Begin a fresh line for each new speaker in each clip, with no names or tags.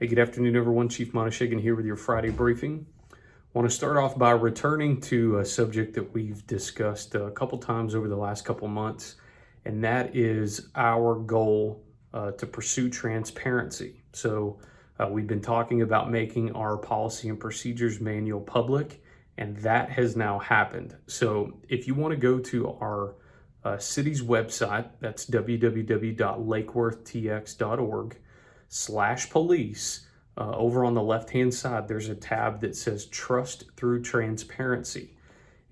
Hey, good afternoon, everyone. Chief Monishagan here with your Friday briefing. I want to start off by returning to a subject that we've discussed a couple times over the last couple months, and that is our goal to pursue transparency. So we've been talking about making our policy and procedures manual public, and that has now happened. So if you want to go to our city's website, that's www.lakeworthtx.org/police. Over on the left-hand side, there's a tab that says Trust Through Transparency.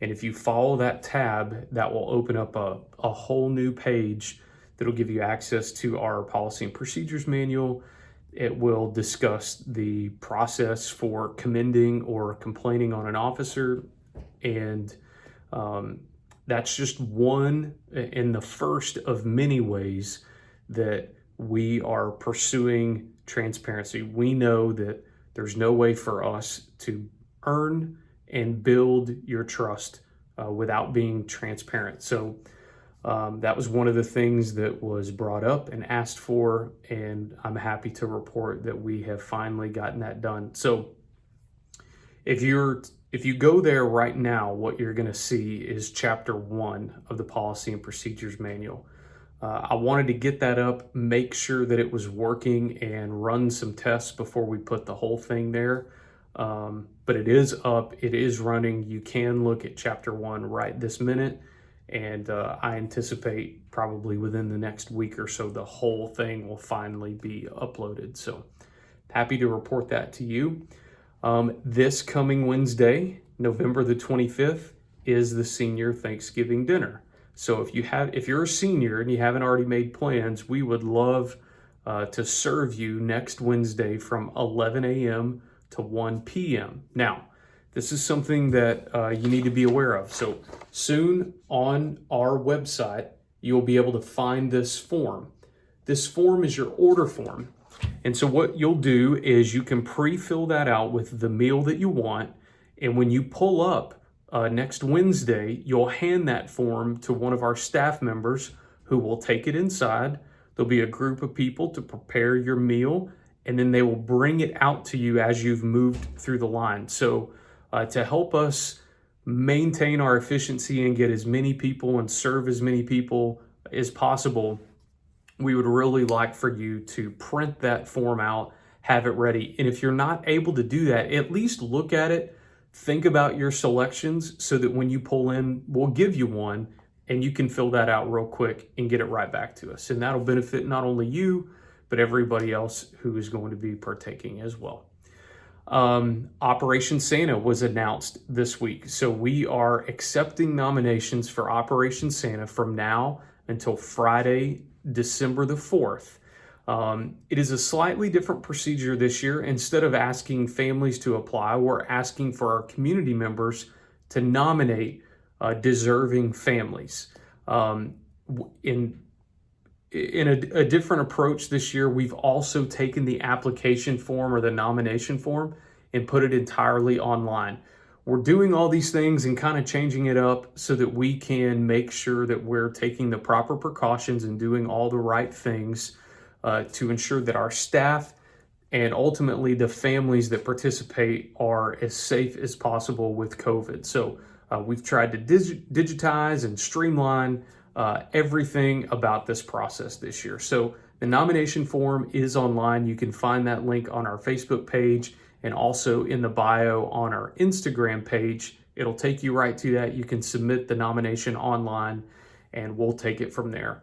And if you follow that tab, that will open up a whole new page that'll give you access to our policy and procedures manual. It will discuss the process for commending or complaining on an officer. And that's just one in the first of many ways that we are pursuing transparency. We know that there's no way for us to earn and build your trust without being transparent. So that was one of the things that was brought up and asked for, and I'm happy to report that we have finally gotten that done. So if you go there right now, what you're going to see is Chapter 1 of the Policy and Procedures Manual. I wanted to get that up, make sure that it was working, and run some tests before we put the whole thing there. But it is up, it is running. You can look at Chapter 1 right this minute, and I anticipate probably within the next week or so, the whole thing will finally be uploaded. So happy to report that to you. This coming Wednesday, November the 25th, is the senior Thanksgiving dinner. So if you're a senior and you haven't already made plans, we would love to serve you next Wednesday from 11 a.m. to 1 p.m. Now, this is something that you need to be aware of. So soon on our website, you'll be able to find this form. This form is your order form. And so what you'll do is you can pre-fill that out with the meal that you want. And when you pull up next Wednesday, you'll hand that form to one of our staff members who will take it inside. There'll be a group of people to prepare your meal, and then they will bring it out to you as you've moved through the line. So to help us maintain our efficiency and get as many people and serve as many people as possible, we would really like for you to print that form out, have it ready. And if you're not able to do that, at least look at it, think about your selections so that when you pull in, we'll give you one and you can fill that out real quick and get it right back to us. And that'll benefit not only you, but everybody else who is going to be partaking as well. Operation Santa was announced this week. So we are accepting nominations for Operation Santa from now until Friday, December the 4th. It is a slightly different procedure this year. Instead of asking families to apply, we're asking for our community members to nominate deserving families. In a different approach this year, we've also taken the application form or the nomination form and put it entirely online. We're doing all these things and kind of changing it up so that we can make sure that we're taking the proper precautions and doing all the right things to ensure that our staff and ultimately the families that participate are as safe as possible with COVID. So we've tried to digitize and streamline everything about this process this year. So the nomination form is online. You can find that link on our Facebook page and also in the bio on our Instagram page. It'll take you right to that. You can submit the nomination online and we'll take it from there.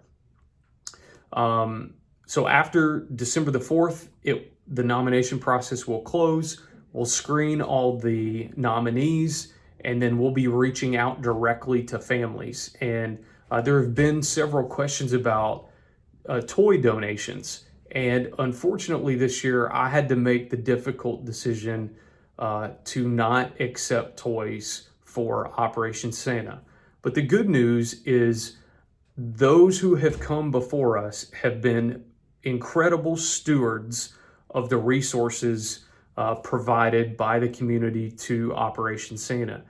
So after December the 4th, the nomination process will close. We'll screen all the nominees, and then we'll be reaching out directly to families. And there have been several questions about toy donations. And unfortunately this year, I had to make the difficult decision to not accept toys for Operation Santa. But the good news is those who have come before us have been incredible stewards of the resources provided by the community to Operation Santa.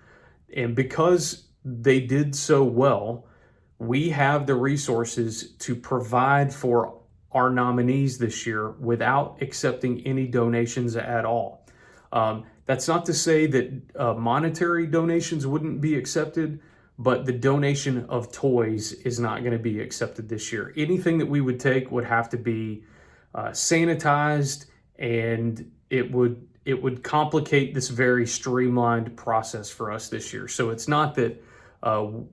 And because they did so well, we have the resources to provide for our nominees this year without accepting any donations at all. That's not to say that monetary donations wouldn't be accepted, but the donation of toys is not going to be accepted this year. Anything that we would take would have to be sanitized, and it would complicate this very streamlined process for us this year. So it's not that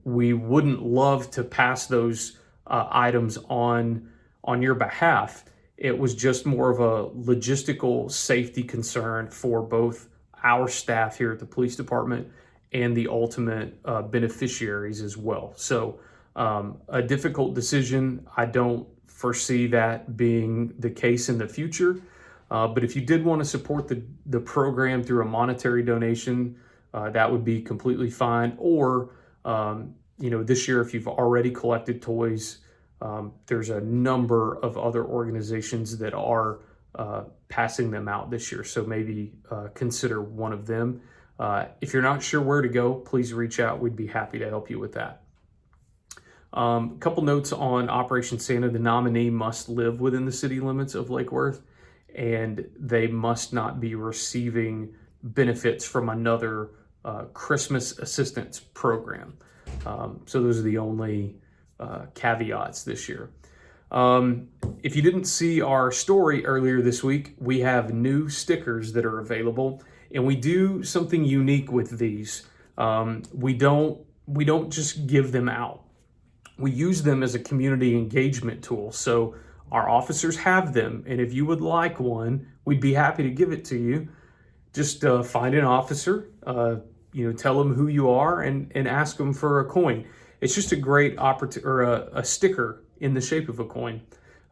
we wouldn't love to pass those items on your behalf. It was just more of a logistical safety concern for both our staff here at the police department and the ultimate beneficiaries as well. So a difficult decision. I don't foresee that being the case in the future. But if you did want to support the program through a monetary donation, that would be completely fine. Or, this year, if you've already collected toys, there's a number of other organizations that are passing them out this year. So maybe consider one of them. If you're not sure where to go, please reach out. We'd be happy to help you with that. A couple notes on Operation Santa. The nominee must live within the city limits of Lake Worth, and they must not be receiving benefits from another Christmas assistance program. So those are the only caveats this year. If you didn't see our story earlier this week, we have new stickers that are available, and we do something unique with these. We don't just give them out. We use them as a community engagement tool. So our officers have them, and if you would like one, we'd be happy to give it to you. Just find an officer, tell them who you are, and ask them for a coin. It's just a great opportunity, or a sticker in the shape of a coin.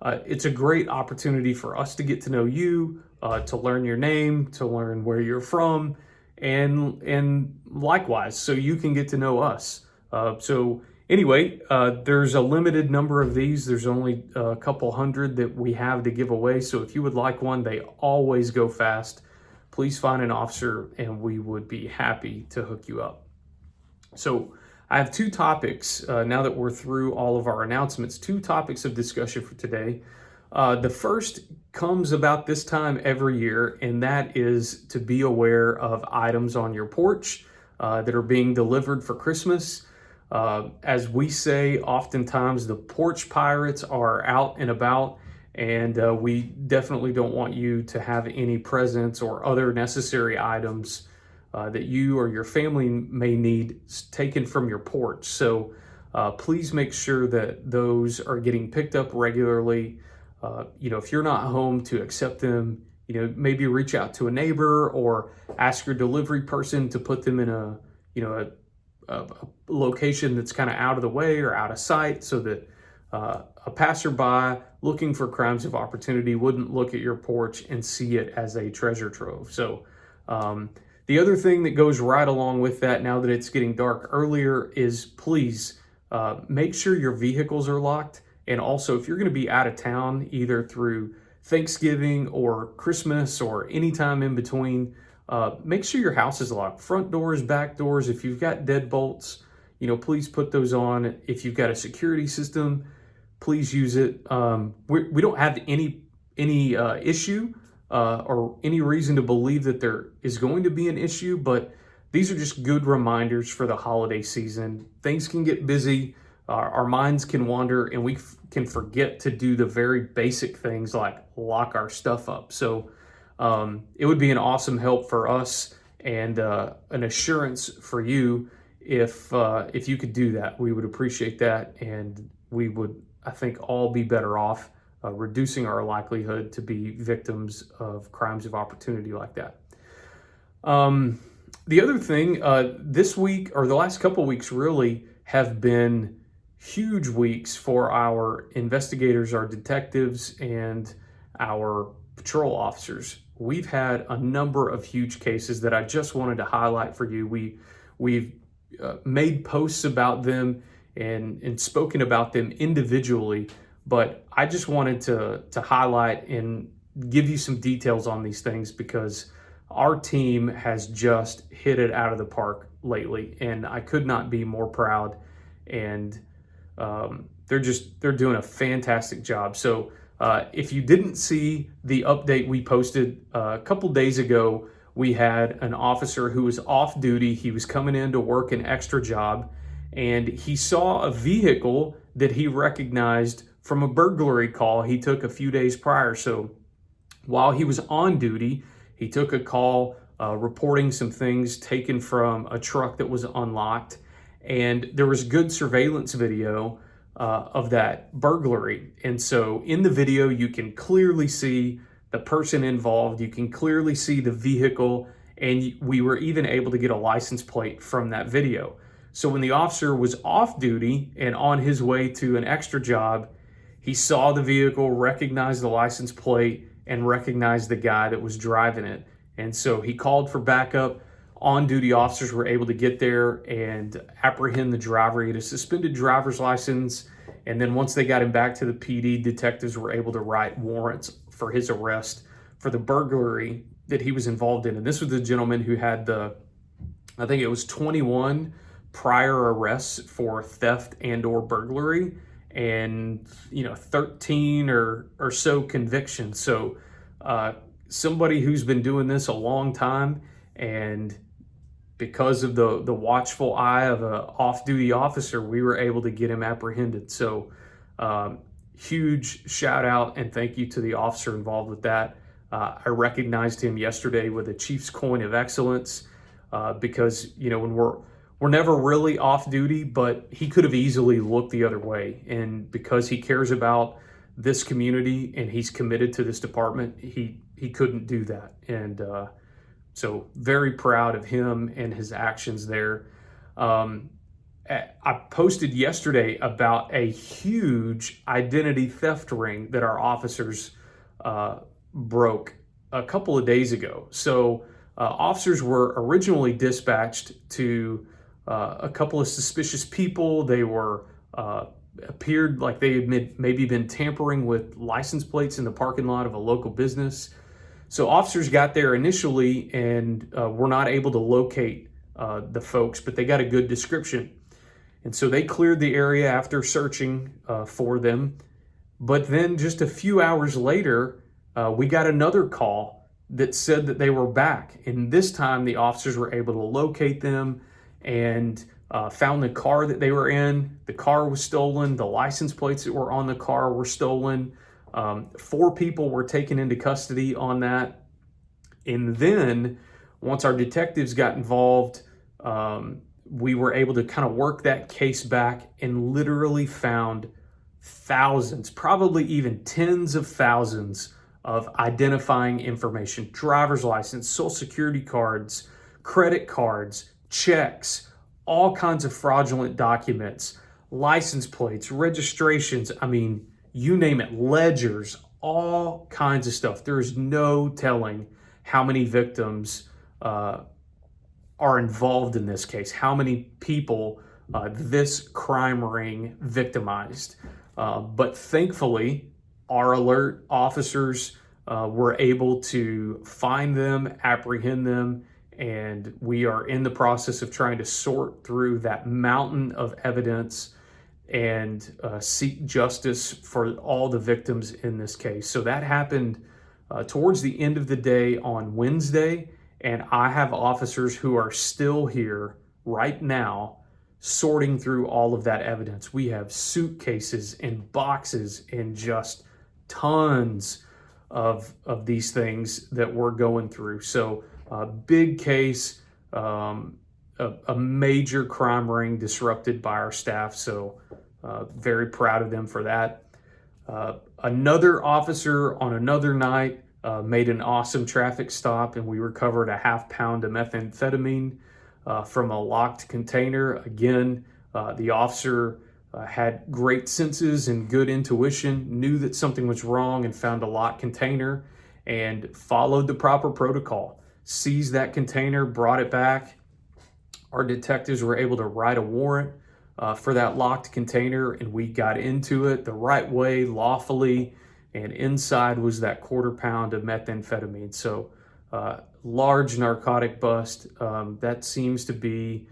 It's a great opportunity for us to get to know you, to learn your name, to learn where you're from, and likewise, so you can get to know us. Anyway, there's a limited number of these. There's only a couple hundred that we have to give away. So if you would like one, they always go fast. Please find an officer and we would be happy to hook you up. So I have two topics, now that we're through all of our announcements, two topics of discussion for today. The first comes about this time every year, and that is to be aware of items on your porch that are being delivered for Christmas. As we say, oftentimes the porch pirates are out and about, and we definitely don't want you to have any presents or other necessary items that you or your family may need taken from your porch. So please make sure that those are getting picked up regularly. If you're not home to accept them, maybe reach out to a neighbor or ask your delivery person to put them in a location that's kind of out of the way or out of sight, so that a passerby looking for crimes of opportunity wouldn't look at your porch and see it as a treasure trove. So the other thing that goes right along with that, now that it's getting dark earlier, is please make sure your vehicles are locked. And also, if you're going to be out of town, either through Thanksgiving or Christmas or any time in between, make sure your house is locked. Front doors, back doors. If you've got deadbolts, please put those on. If you've got a security system, please use it. We don't have any issue or any reason to believe that there is going to be an issue, but these are just good reminders for the holiday season. Things can get busy. Our minds can wander, and we can forget to do the very basic things like lock our stuff up. So it would be an awesome help for us and an assurance for you if you could do that. We would appreciate that, and we would, I think, all be better off reducing our likelihood to be victims of crimes of opportunity like that. The other thing, this week, or the last couple of weeks really, have been huge weeks for our investigators, our detectives, and our patrol officers. We've had a number of huge cases that I just wanted to highlight for you. We've made posts about them and spoken about them individually, but I just wanted to highlight and give you some details on these things, because our team has just hit it out of the park lately, and I could not be more proud. And they're doing a fantastic job. So If you didn't see the update we posted a couple days ago, we had an officer who was off duty. He was coming in to work an extra job, and he saw a vehicle that he recognized from a burglary call he took a few days prior. So while he was on duty, he took a call reporting some things taken from a truck that was unlocked. And there was good surveillance video of that burglary. And so in the video, you can clearly see the person involved. You can clearly see the vehicle. And we were even able to get a license plate from that video. So when the officer was off duty and on his way to an extra job, he saw the vehicle, recognized the license plate, and recognized the guy that was driving it. And so he called for backup. On-duty officers were able to get there and apprehend the driver. He had a suspended driver's license. And then once they got him back to the PD, detectives were able to write warrants for his arrest for the burglary that he was involved in. And this was the gentleman who had I think it was 21 prior arrests for theft and or burglary, and 13 or so convictions. So somebody who's been doing this a long time, and because of the watchful eye of an off-duty officer, we were able to get him apprehended. So huge shout out and thank you to the officer involved with that. I recognized him yesterday with a Chiefs Coin of Excellence because when we're never really off duty, but he could have easily looked the other way. And because he cares about this community and he's committed to this department, he couldn't do that. And so very proud of him and his actions there. I posted yesterday about a huge identity theft ring that our officers broke a couple of days ago. So officers were originally dispatched to a couple of suspicious people. They were appeared like they had maybe been tampering with license plates in the parking lot of a local business. So officers got there initially and were not able to locate the folks, but they got a good description. And so they cleared the area after searching for them. But then just a few hours later, we got another call that said that they were back. And this time the officers were able to locate them and found the car that they were in. The car was stolen. The license plates that were on the car were stolen. 4 people were taken into custody on that. And then once our detectives got involved, we were able to kind of work that case back and literally found thousands, probably even tens of thousands of identifying information: driver's license, social security cards, credit cards, checks, all kinds of fraudulent documents, license plates, registrations. I mean, you name it, ledgers, all kinds of stuff. There is no telling how many victims are involved in this case, how many people this crime ring victimized. But thankfully, our alert officers were able to find them, apprehend them, and we are in the process of trying to sort through that mountain of evidence and seek justice for all the victims in this case. So that happened towards the end of the day on Wednesday, and I have officers who are still here right now sorting through all of that evidence. We have suitcases and boxes and just tons of these things that we're going through. So big case, a major crime ring disrupted by our staff. So very proud of them for that. Another officer on another night made an awesome traffic stop, and we recovered a ½ pound of methamphetamine from a locked container. Again, the officer had great senses and good intuition, knew that something was wrong and found a locked container and followed the proper protocol. Seized that container, brought it back. Our detectives were able to write a warrant for that locked container, and we got into it the right way, lawfully, and inside was that ½ pound of methamphetamine. So large narcotic bust. That seems to be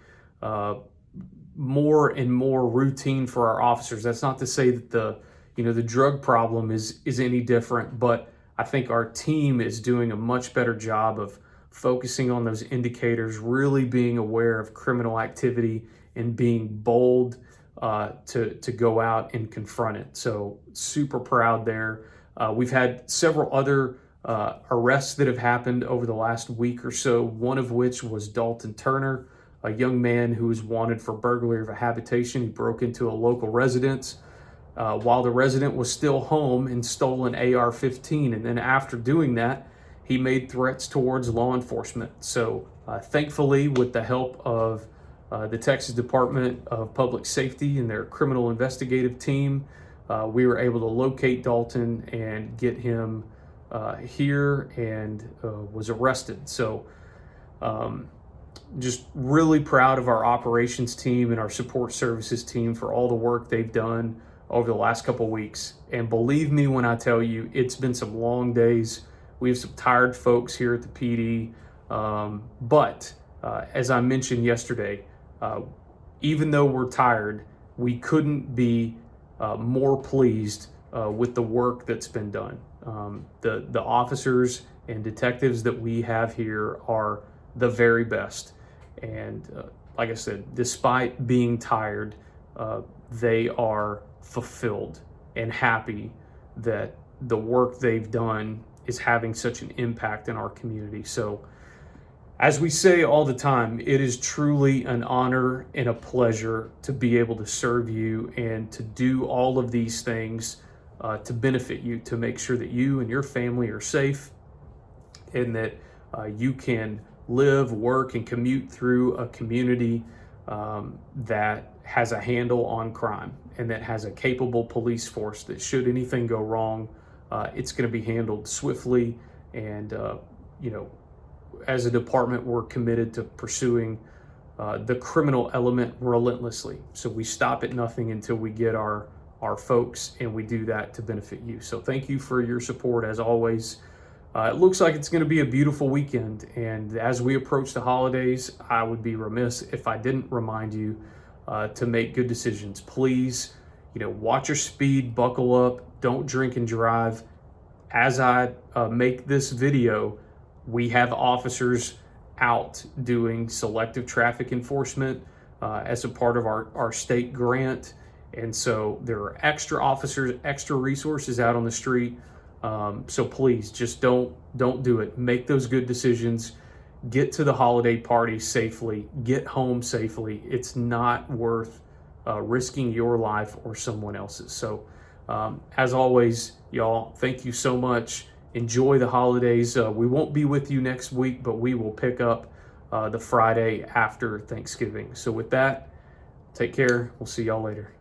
more and more routine for our officers. That's not to say that the the drug problem is any different, but I think our team is doing a much better job of focusing on those indicators, really being aware of criminal activity and being bold to go out and confront it. So super proud there. We've had several other arrests that have happened over the last week or so, one of which was Dalton Turner, a young man who was wanted for burglary of a habitation. He broke into a local residence while the resident was still home and stole an AR-15. And then after doing that, he made threats towards law enforcement. So thankfully, with the help of the Texas Department of Public Safety and their criminal investigative team, we were able to locate Dalton and get him here and was arrested. So just really proud of our operations team and our support services team for all the work they've done over the last couple of weeks. And believe me when I tell you, it's been some long days. We have some tired folks here at the PD. But as I mentioned yesterday, even though we're tired, we couldn't be more pleased with the work that's been done. The officers and detectives that we have here are the very best. And like I said, despite being tired, they are fulfilled and happy that the work they've done is having such an impact in our community. So as we say all the time, it is truly an honor and a pleasure to be able to serve you and to do all of these things to benefit you, to make sure that you and your family are safe and that you can live, work, and commute through a community that has a handle on crime and that has a capable police force that should anything go wrong, it's going to be handled swiftly. And, as a department, we're committed to pursuing the criminal element relentlessly. So we stop at nothing until we get our folks, and we do that to benefit you. So thank you for your support as always. It looks like it's going to be a beautiful weekend, and as we approach the holidays, I would be remiss if I didn't remind you to make good decisions. Please, watch your speed, buckle up, don't drink and drive. As I make this video, we have officers out doing selective traffic enforcement as a part of our state grant, and so there are extra officers, extra resources out on the street. So please just don't do it. Make those good decisions. Get to the holiday party safely. Get home safely. It's not worth risking your life or someone else's. So as always, y'all, thank you so much. Enjoy the holidays. We won't be with you next week, but we will pick up the Friday after Thanksgiving. So with that, take care. We'll see y'all later.